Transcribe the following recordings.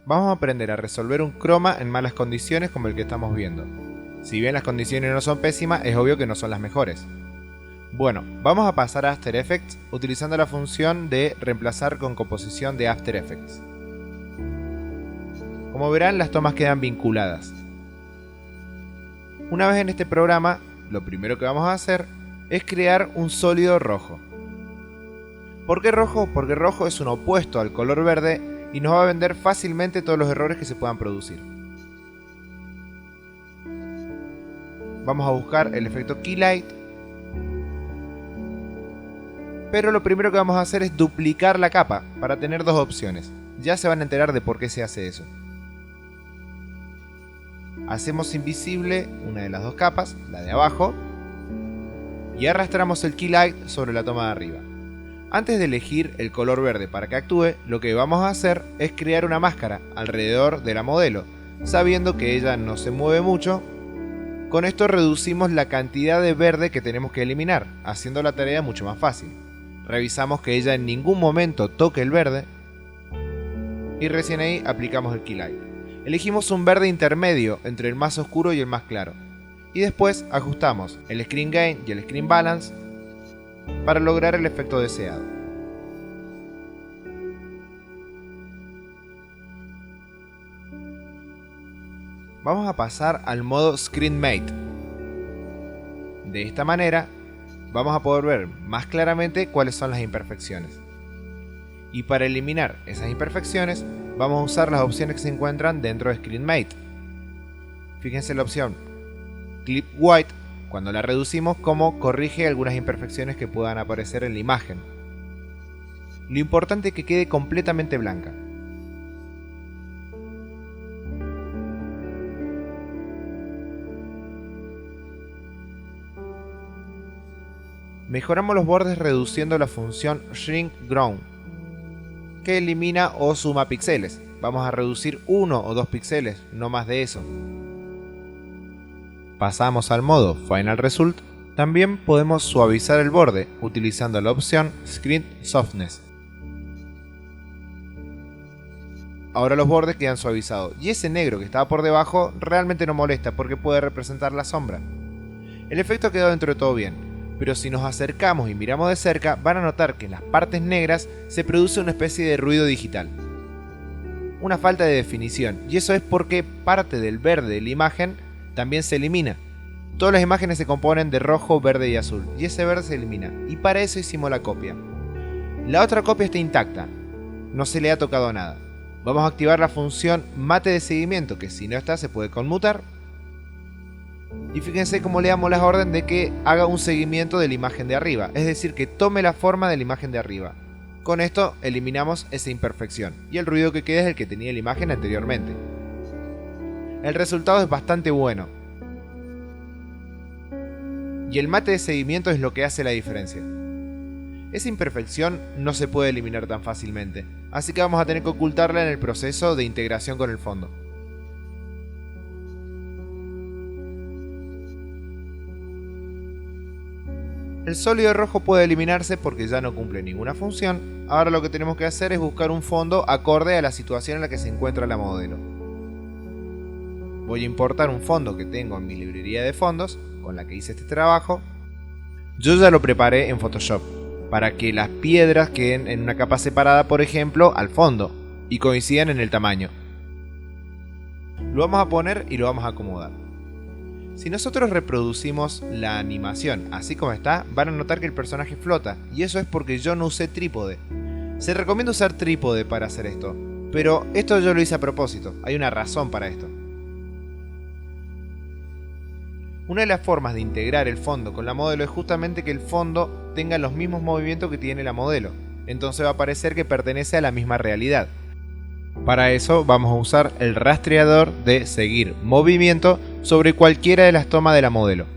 vamos a aprender a resolver un croma en malas condiciones como el que estamos viendo. Si bien las condiciones no son pésimas, es obvio que no son las mejores. Bueno, vamos a pasar a After Effects utilizando la función de reemplazar con composición de After Effects. Como verán, las tomas quedan vinculadas. Una vez en este programa, lo primero que vamos a hacer es crear un sólido rojo. ¿Por qué rojo? Porque rojo es un opuesto al color verde y nos va a vender fácilmente todos los errores que se puedan producir. Vamos a buscar el efecto Key Light, pero lo primero que vamos a hacer es duplicar la capa para tener dos opciones. Ya se van a enterar de por qué se hace eso. Hacemos invisible una de las dos capas, la de abajo, y arrastramos el Key Light sobre la toma de arriba. Antes de elegir el color verde para que actúe, lo que vamos a hacer es crear una máscara alrededor de la modelo, sabiendo que ella no se mueve mucho. Con esto reducimos la cantidad de verde que tenemos que eliminar, haciendo la tarea mucho más fácil. Revisamos que ella en ningún momento toque el verde y recién ahí aplicamos el Key Light. Elegimos un verde intermedio entre el más oscuro y el más claro. Y después ajustamos el Screen Gain y el Screen Balance para lograr el efecto deseado. Vamos a pasar al modo Screen Mate. De esta manera vamos a poder ver más claramente cuáles son las imperfecciones. Y para eliminar esas imperfecciones vamos a usar las opciones que se encuentran dentro de Screen Mate. Fíjense la opción Clip White, cuando la reducimos, como corrige algunas imperfecciones que puedan aparecer en la imagen. Lo importante es que quede completamente blanca. Mejoramos los bordes reduciendo la función Shrink Ground, que elimina o suma píxeles. Vamos a reducir 1 o 2 píxeles, no más de eso. Pasamos al modo Final Result. También podemos suavizar el borde utilizando la opción Screen Softness. Ahora los bordes quedan suavizados y ese negro que estaba por debajo realmente no molesta porque puede representar la sombra. El efecto quedó dentro de todo bien, pero si nos acercamos y miramos de cerca van a notar que en las partes negras se produce una especie de ruido digital. Una falta de definición, y eso es porque parte del verde de la imagen también se elimina. Todas las imágenes se componen de rojo, verde y azul, y ese verde se elimina, y para eso hicimos la copia. La otra copia está intacta, no se le ha tocado nada. Vamos a activar la función mate de seguimiento, que si no está se puede conmutar. Y fíjense cómo le damos las órdenes de que haga un seguimiento de la imagen de arriba, es decir, que tome la forma de la imagen de arriba. Con esto eliminamos esa imperfección, y el ruido que queda es el que tenía la imagen anteriormente. El resultado es bastante bueno. Y el mate de seguimiento es lo que hace la diferencia. Esa imperfección no se puede eliminar tan fácilmente, así que vamos a tener que ocultarla en el proceso de integración con el fondo. El sólido rojo puede eliminarse porque ya no cumple ninguna función. Ahora lo que tenemos que hacer es buscar un fondo acorde a la situación en la que se encuentra la modelo. Voy a importar un fondo que tengo en mi librería de fondos, con la que hice este trabajo. Yo ya lo preparé en Photoshop, para que las piedras queden en una capa separada, por ejemplo, al fondo, y coincidan en el tamaño. Lo vamos a poner y lo vamos a acomodar. Si nosotros reproducimos la animación así como está, van a notar que el personaje flota, y eso es porque yo no usé trípode. Se recomienda usar trípode para hacer esto, pero esto yo lo hice a propósito, hay una razón para esto. Una de las formas de integrar el fondo con la modelo es justamente que el fondo tenga los mismos movimientos que tiene la modelo, entonces va a parecer que pertenece a la misma realidad. Para eso vamos a usar el rastreador de seguir movimiento sobre cualquiera de las tomas de la modelo.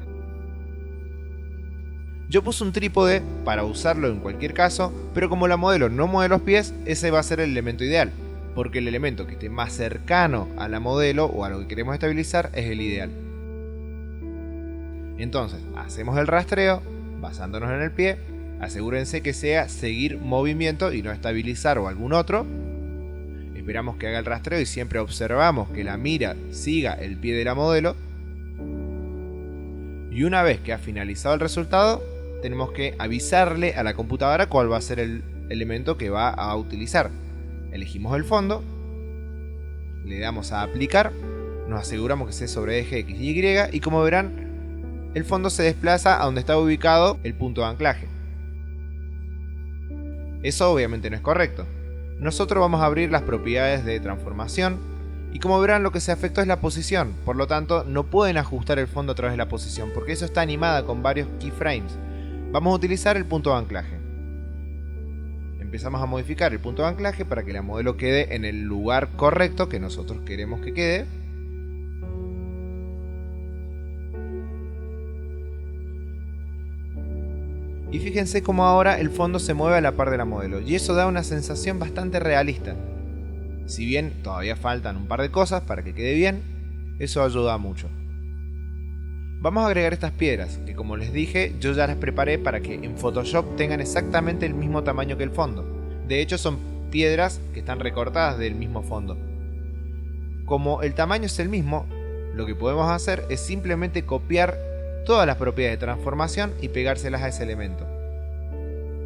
Yo puse un trípode para usarlo en cualquier caso, pero como la modelo no mueve los pies, ese va a ser el elemento ideal, porque el elemento que esté más cercano a la modelo o a lo que queremos estabilizar es el ideal. Entonces, hacemos el rastreo, basándonos en el pie, asegúrense que sea seguir movimiento y no estabilizar o algún otro. esperamos que haga el rastreo y siempre observamos que la mira siga el pie de la modelo. Y una vez que ha finalizado el resultado, tenemos que avisarle a la computadora cuál va a ser el elemento que va a utilizar. Elegimos el fondo, le damos a aplicar, nos aseguramos que sea sobre eje X y Y y como verán, el fondo se desplaza a donde está ubicado el punto de anclaje. Eso obviamente no es correcto. Nosotros vamos a abrir las propiedades de transformación y como verán lo que se afectó es la posición, por lo tanto no pueden ajustar el fondo a través de la posición porque eso está animada con varios keyframes. Vamos a utilizar el punto de anclaje. Empezamos a modificar el punto de anclaje para que la modelo quede en el lugar correcto que nosotros queremos que quede. Y fíjense cómo ahora el fondo se mueve a la par de la modelo, y eso da una sensación bastante realista. Si bien todavía faltan un par de cosas para que quede bien, eso ayuda mucho. Vamos a agregar estas piedras, que como les dije, yo ya las preparé para que en Photoshop tengan exactamente el mismo tamaño que el fondo. De hecho son piedras que están recortadas del mismo fondo. Como el tamaño es el mismo, lo que podemos hacer es simplemente copiar todas las propiedades de transformación y pegárselas a ese elemento.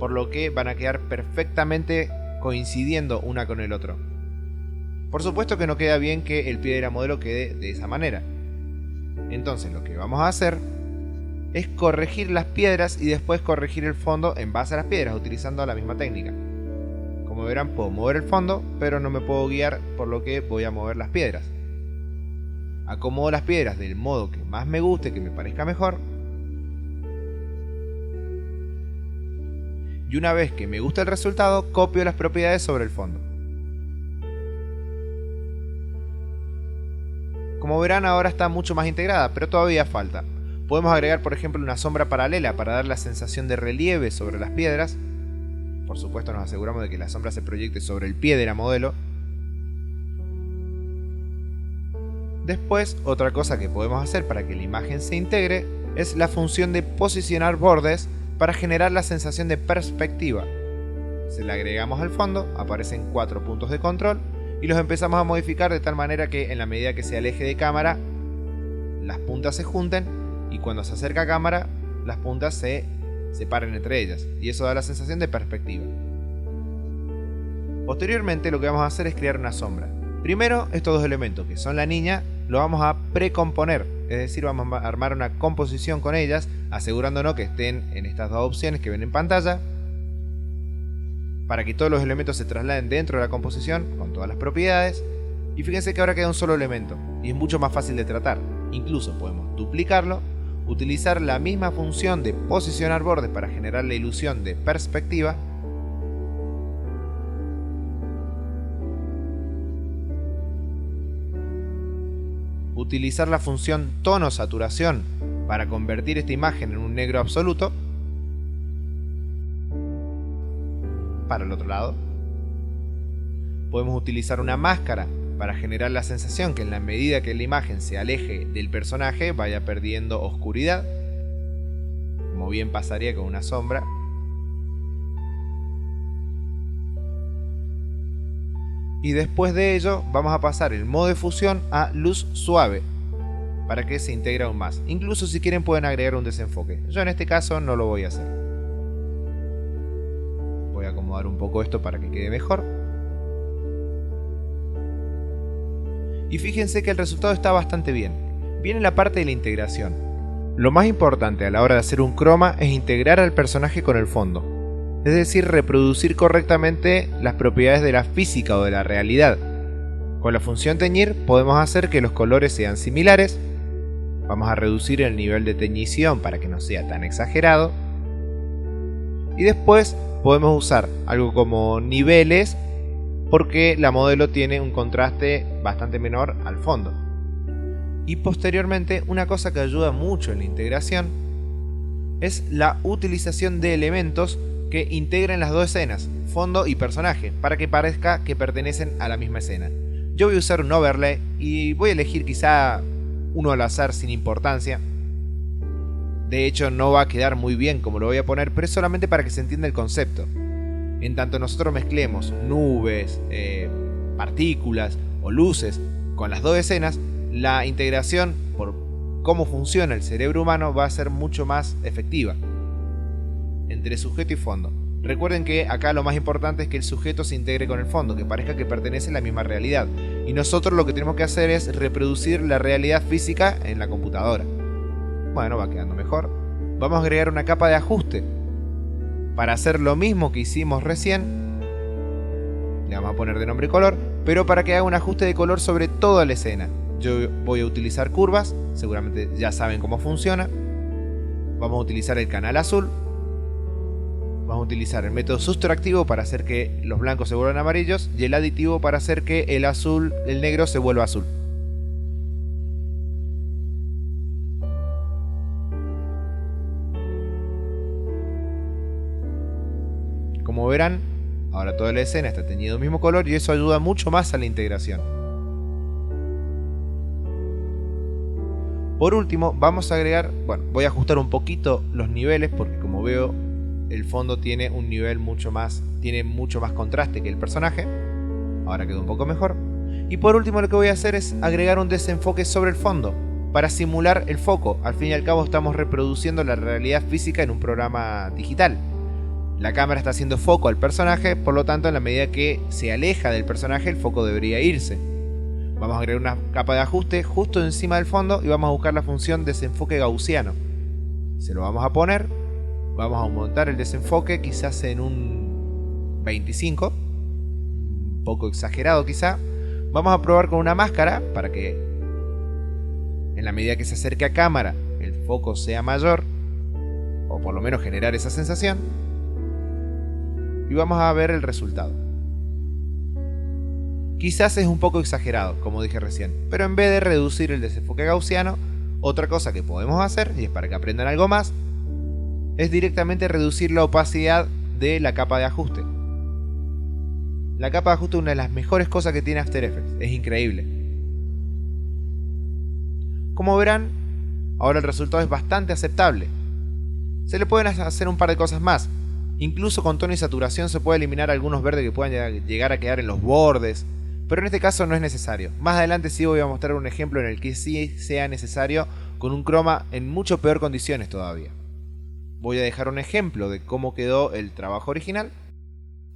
Por lo que van a quedar perfectamente coincidiendo una con el otro. Por supuesto que no queda bien que el pie de la modelo quede de esa manera. Entonces lo que vamos a hacer es corregir las piedras y después corregir el fondo en base a las piedras utilizando la misma técnica. Como verán puedo mover el fondo, pero no me puedo guiar por lo que voy a mover las piedras. Acomodo las piedras del modo que más me guste, que me parezca mejor. Y una vez que me gusta el resultado, copio las propiedades sobre el fondo. Como verán ahora está mucho más integrada, pero todavía falta. Podemos agregar por ejemplo una sombra paralela para dar la sensación de relieve sobre las piedras. Por supuesto nos aseguramos de que la sombra se proyecte sobre el pie de la modelo. Después, otra cosa que podemos hacer para que la imagen se integre es la función de posicionar bordes para generar la sensación de perspectiva. Se la agregamos al fondo, aparecen 4 puntos de control y los empezamos a modificar de tal manera que en la medida que se aleje de cámara, las puntas se junten y cuando se acerca a cámara, las puntas se separen entre ellas y eso da la sensación de perspectiva. Posteriormente lo que vamos a hacer es crear una sombra. Primero, estos dos elementos que son la niña, lo vamos a precomponer, es decir, vamos a armar una composición con ellas, asegurándonos que estén en estas dos opciones que ven en pantalla, para que todos los elementos se trasladen dentro de la composición, con todas las propiedades, y fíjense que ahora queda un solo elemento, y es mucho más fácil de tratar. Incluso podemos duplicarlo, utilizar la misma función de posicionar bordes para generar la ilusión de perspectiva, utilizar la función tono-saturación para convertir esta imagen en un negro absoluto. Para el otro lado, podemos utilizar una máscara para generar la sensación que en la medida que la imagen se aleje del personaje vaya perdiendo oscuridad, como bien pasaría con una sombra. Y después de ello vamos a pasar el modo de fusión a luz suave para que se integre aún más. Incluso si quieren pueden agregar un desenfoque. Yo en este caso no lo voy a hacer. Voy a acomodar un poco esto para que quede mejor. Y fíjense que el resultado está bastante bien. Viene la parte de la integración. Lo más importante a la hora de hacer un croma es integrar al personaje con el fondo. Es decir, reproducir correctamente las propiedades de la física o de la realidad. Con la función teñir podemos hacer que los colores sean similares. Vamos a reducir el nivel de teñición para que no sea tan exagerado. Y después podemos usar algo como niveles porque la modelo tiene un contraste bastante menor al fondo. Y posteriormente una cosa que ayuda mucho en la integración es la utilización de elementos que integren las dos escenas, fondo y personaje, para que parezca que pertenecen a la misma escena. Yo voy a usar un overlay y voy a elegir quizá uno al azar sin importancia. De hecho no va a quedar muy bien como lo voy a poner, pero es solamente para que se entienda el concepto. En tanto nosotros mezclemos nubes, partículas o luces con las dos escenas, la integración por cómo funciona el cerebro humano va a ser mucho más efectiva entre sujeto y fondo. Recuerden que acá lo más importante es que el sujeto se integre con el fondo, que parezca que pertenece a la misma realidad. Y nosotros lo que tenemos que hacer es reproducir la realidad física en la computadora. Bueno, va quedando mejor. Vamos a agregar una capa de ajuste. Para hacer lo mismo que hicimos recién, le vamos a poner de nombre color, pero para que haga un ajuste de color sobre toda la escena. Yo voy a utilizar curvas, seguramente ya saben cómo funciona. Vamos a utilizar el canal azul. Vamos a utilizar el método sustractivo para hacer que los blancos se vuelvan amarillos y el aditivo para hacer que el negro se vuelva azul. Como verán, ahora toda la escena está teñida del mismo color y eso ayuda mucho más a la integración. Por último, vamos a agregar, voy a ajustar un poquito los niveles porque como veo el fondo tiene un nivel tiene mucho más contraste que el personaje. Ahora quedó un poco mejor. Y por último lo que voy a hacer es agregar un desenfoque sobre el fondo para simular el foco. Al fin y al cabo estamos reproduciendo la realidad física en un programa digital. La cámara está haciendo foco al personaje, por lo tanto en la medida que se aleja del personaje el foco debería irse. Vamos a agregar una capa de ajuste justo encima del fondo y vamos a buscar la función desenfoque gaussiano. Se lo vamos a poner. Vamos a aumentar el desenfoque quizás en un 25, un poco exagerado quizá. Vamos a probar con una máscara para que en la medida que se acerque a cámara el foco sea mayor, o por lo menos generar esa sensación. Y vamos a ver el resultado. Quizás es un poco exagerado, como dije recién, pero en vez de reducir el desenfoque gaussiano, otra cosa que podemos hacer, y es para que aprendan algo más, es directamente reducir la opacidad de la capa de ajuste. La capa de ajuste es una de las mejores cosas que tiene After Effects, es increíble. Como verán, ahora el resultado es bastante aceptable. Se le pueden hacer un par de cosas más. Incluso con tono y saturación se puede eliminar algunos verdes que puedan llegar a quedar en los bordes, pero en este caso no es necesario. Más adelante sí voy a mostrar un ejemplo en el que sí sea necesario con un croma en mucho peor condiciones todavía. Voy a dejar un ejemplo de cómo quedó el trabajo original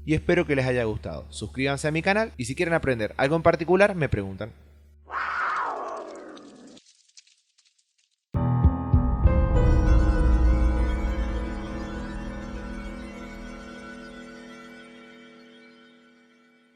y espero que les haya gustado. Suscríbanse a mi canal y si quieren aprender algo en particular me preguntan.